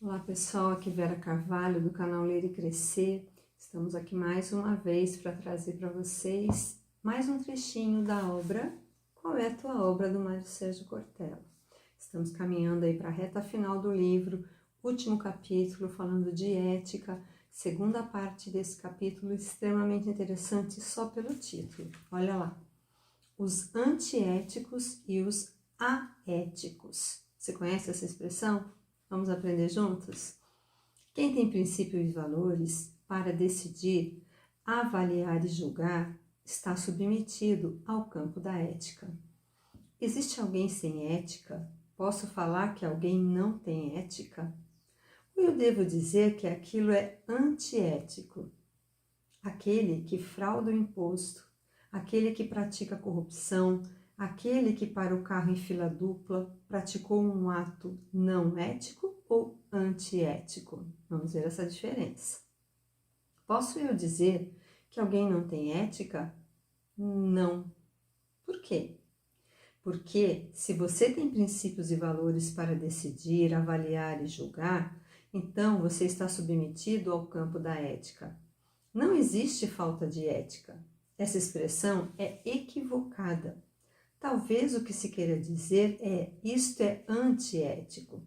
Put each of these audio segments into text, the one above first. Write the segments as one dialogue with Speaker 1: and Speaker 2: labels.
Speaker 1: Olá pessoal, aqui Vera Carvalho do canal Ler e Crescer. Estamos aqui mais uma vez para trazer para vocês mais um trechinho da obra Qual é a Tua Obra, do Mário Sérgio Cortella. Estamos caminhando aí para a reta final do livro, último capítulo falando de ética, segunda parte desse capítulo extremamente interessante só pelo título. Olha lá, os antiéticos e os aéticos. Você conhece essa expressão? Vamos aprender juntos? Quem tem princípios e valores para decidir, avaliar e julgar está submetido ao campo da ética. Existe alguém sem ética? Posso falar que alguém não tem ética? Ou eu devo dizer que aquilo é antiético? Aquele que frauda o imposto, aquele que pratica corrupção, aquele que para o carro em fila dupla praticou um ato não ético ou antiético? Vamos ver essa diferença. Posso eu dizer que alguém não tem ética? Não. Por quê? Porque se você tem princípios e valores para decidir, avaliar e julgar, então você está submetido ao campo da ética. Não existe falta de ética. Essa expressão é equivocada. Talvez o que se queira dizer é: isto é antiético,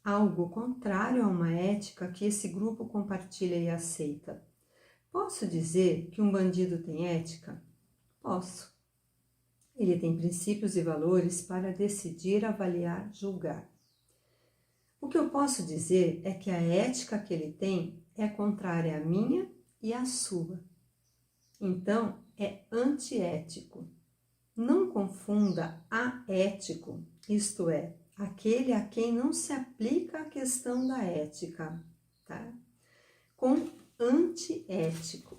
Speaker 1: algo contrário a uma ética que esse grupo compartilha e aceita. Posso dizer que um bandido tem ética? Posso. Ele tem princípios e valores para decidir, avaliar, julgar. O que eu posso dizer é que a ética que ele tem é contrária à minha e à sua. Então, é antiético. Não confunda aético, isto é, aquele a quem não se aplica a questão da ética, tá? Com antiético.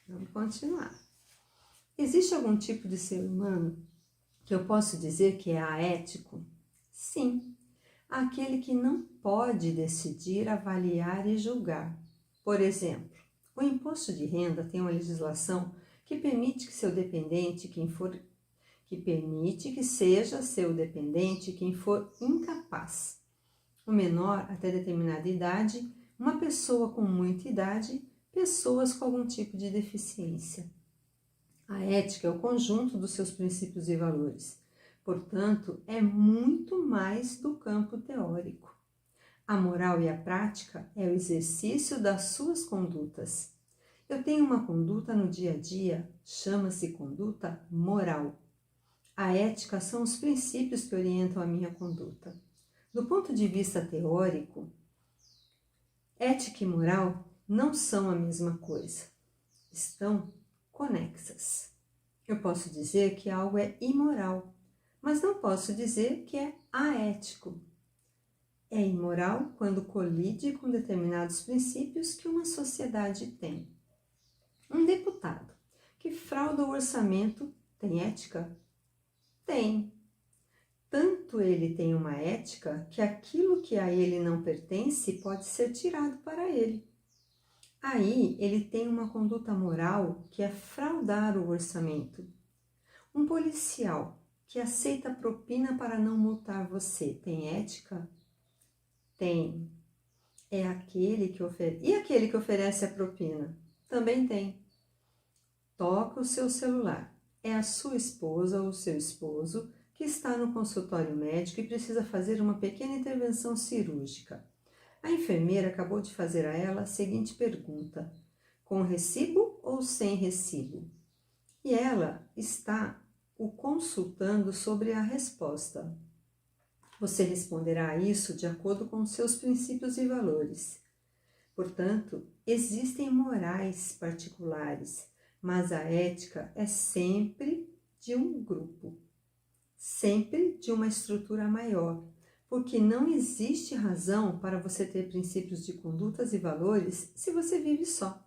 Speaker 1: Vamos continuar. Existe algum tipo de ser humano que eu posso dizer que é aético? Sim, aquele que não pode decidir, avaliar e julgar. Por exemplo, o imposto de renda tem uma legislação que permite que seja seu dependente quem for incapaz. O menor até determinada idade, uma pessoa com muita idade, pessoas com algum tipo de deficiência. A ética é o conjunto dos seus princípios e valores. Portanto, é muito mais do campo teórico. A moral e a prática é o exercício das suas condutas. Eu tenho uma conduta no dia a dia, chama-se conduta moral. A ética são os princípios que orientam a minha conduta. Do ponto de vista teórico, ética e moral não são a mesma coisa. Estão conexas. Eu posso dizer que algo é imoral, mas não posso dizer que é aético. É imoral quando colide com determinados princípios que uma sociedade tem. Um deputado que frauda o orçamento tem ética? Tem. Tanto ele tem uma ética que aquilo que a ele não pertence pode ser tirado para ele. Aí ele tem uma conduta moral que é fraudar o orçamento. Um policial que aceita propina para não multar você tem ética? Tem. É aquele que oferece. E aquele que oferece a propina? Também tem. Toca o seu celular. É a sua esposa ou o seu esposo que está no consultório médico e precisa fazer uma pequena intervenção cirúrgica. A enfermeira acabou de fazer a ela a seguinte pergunta: com recibo ou sem recibo? E ela está o consultando sobre a resposta. Você responderá a isso de acordo com seus princípios e valores. Portanto, existem morais particulares, mas a ética é sempre de um grupo, sempre de uma estrutura maior, porque não existe razão para você ter princípios de condutas e valores se você vive só.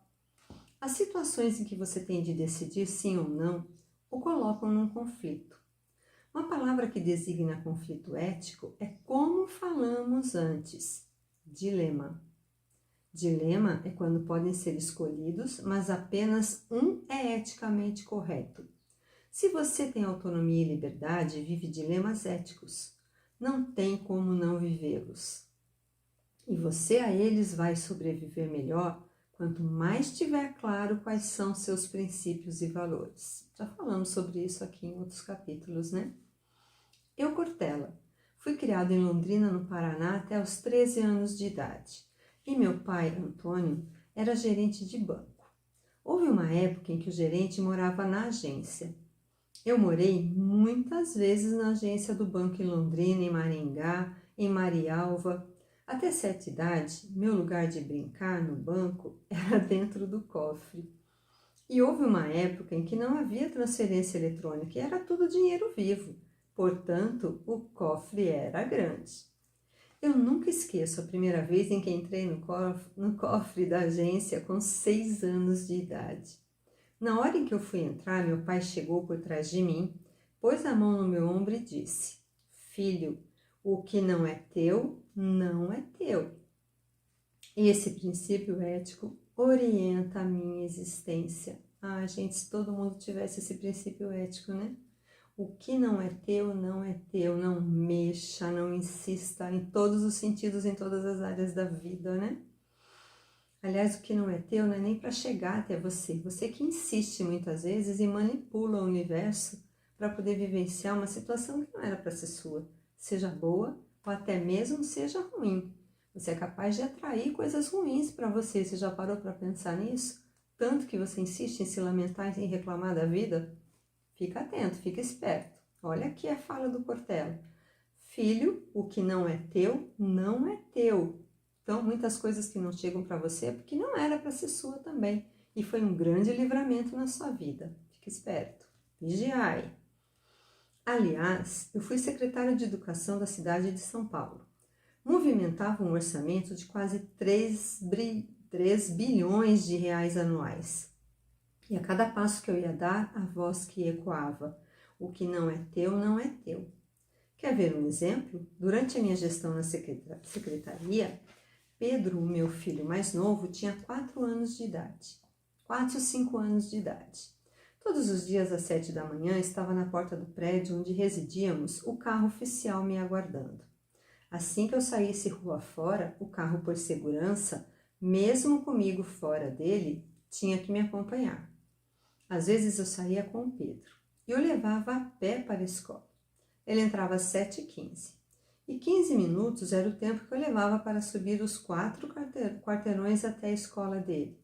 Speaker 1: As situações em que você tem de decidir sim ou não o colocam num conflito. Uma palavra que designa conflito ético é como falamos antes, dilema. Dilema é quando podem ser escolhidos, mas apenas um é eticamente correto. Se você tem autonomia e liberdade, vive dilemas éticos. Não tem como não vivê-los. E você a eles vai sobreviver melhor quanto mais tiver claro quais são seus princípios e valores. Já falamos sobre isso aqui em outros capítulos, né? Eu, Cortella, fui criado em Londrina, no Paraná, até os 13 anos de idade. E meu pai, Antônio, era gerente de banco. Houve uma época em que o gerente morava na agência. Eu morei muitas vezes na agência do banco em Londrina, em Maringá, em Marialva. Até certa idade, meu lugar de brincar no banco era dentro do cofre. E houve uma época em que não havia transferência eletrônica e era tudo dinheiro vivo. Portanto, o cofre era grande. Eu nunca esqueço a primeira vez em que entrei no cofre da agência com 6 anos de idade. Na hora em que eu fui entrar, meu pai chegou por trás de mim, pôs a mão no meu ombro e disse: Filho, o que não é teu, não é teu. E esse princípio ético orienta a minha existência. Ah, gente, se todo mundo tivesse esse princípio ético, né? O que não é teu, não é teu. Não mexa, não insista em todos os sentidos, em todas as áreas da vida, né? Aliás, o que não é teu não é nem para chegar até você. Você que insiste muitas vezes e manipula o universo para poder vivenciar uma situação que não era para ser sua. Seja boa ou até mesmo seja ruim. Você é capaz de atrair coisas ruins para você. Você já parou para pensar nisso? Tanto que você insiste em se lamentar e reclamar da vida? Fica atento, fica esperto. Olha aqui a fala do Cortella. Filho, o que não é teu, não é teu. Então, muitas coisas que não chegam para você é porque não era para ser sua também. E foi um grande livramento na sua vida. Fique esperto. Vigiai. Aliás, eu fui secretário de Educação da cidade de São Paulo. Movimentava um orçamento de quase 3 bilhões de reais anuais. E a cada passo que eu ia dar, a voz que ecoava: o que não é teu, não é teu. Quer ver um exemplo? Durante a minha gestão na secretaria, Pedro, o meu filho mais novo, tinha 4 anos de idade. 4 ou 5 anos de idade. Todos os dias às 7 da manhã estava na porta do prédio onde residíamos o carro oficial me aguardando. Assim que eu saísse rua fora, o carro, por segurança, mesmo comigo fora dele, tinha que me acompanhar. Às vezes eu saía com o Pedro e o levava a pé para a escola. Ele entrava às 7h15 e 15 minutos era o tempo que eu levava para subir os 4 quarteirões até a escola dele.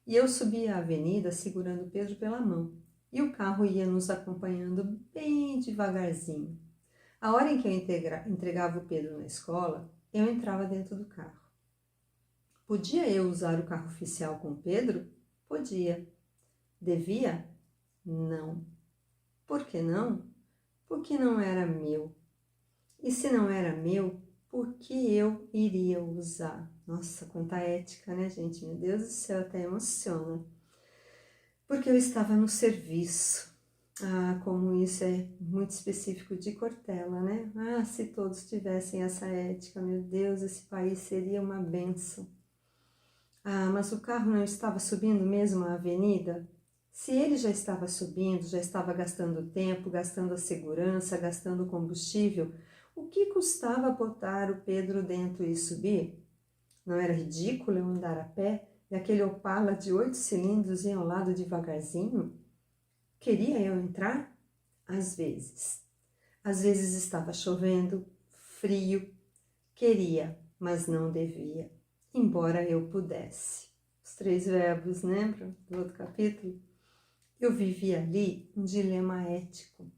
Speaker 1: E eu subia a avenida segurando Pedro pela mão e o carro ia nos acompanhando bem devagarzinho. A hora em que eu entregava o Pedro na escola, eu entrava dentro do carro. Podia eu usar o carro oficial com o Pedro? Podia. Devia? Não. Por que não? Porque não era meu. E se não era meu, por que eu iria usar? Nossa, quanta ética, né, gente? Meu Deus do céu, até emociona. Porque eu estava no serviço. Ah, como isso é muito específico de Cortella, né? Ah, se todos tivessem essa ética, meu Deus, esse país seria uma bênção. Ah, mas o carro não estava subindo mesmo a avenida? Se ele já estava subindo, já estava gastando tempo, gastando a segurança, gastando combustível, o que custava botar o Pedro dentro e subir? Não era ridículo eu andar a pé e aquele Opala de 8 cilindros ir ao lado devagarzinho? Queria eu entrar? Às vezes. Às vezes estava chovendo, frio. Queria, mas não devia, embora eu pudesse. Os 3 verbos, lembram do outro capítulo? Eu vivi ali um dilema ético,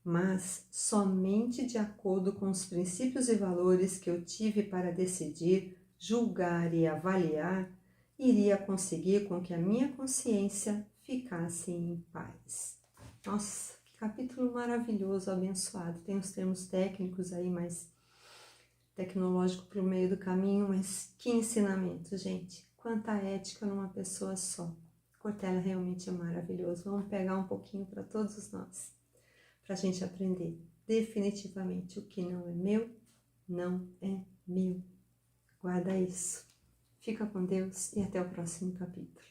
Speaker 1: mas somente de acordo com os princípios e valores que eu tive para decidir, julgar e avaliar, iria conseguir com que a minha consciência ficasse em paz. Nossa, que capítulo maravilhoso, abençoado. Tem os termos técnicos aí, mais tecnológico para o meio do caminho, mas que ensinamento, gente. Quanta ética numa pessoa só. Cortella realmente é maravilhoso. Vamos pegar um pouquinho para todos nós, para a gente aprender. Definitivamente, o que não é meu, não é meu. Guarda isso. Fica com Deus e até o próximo capítulo.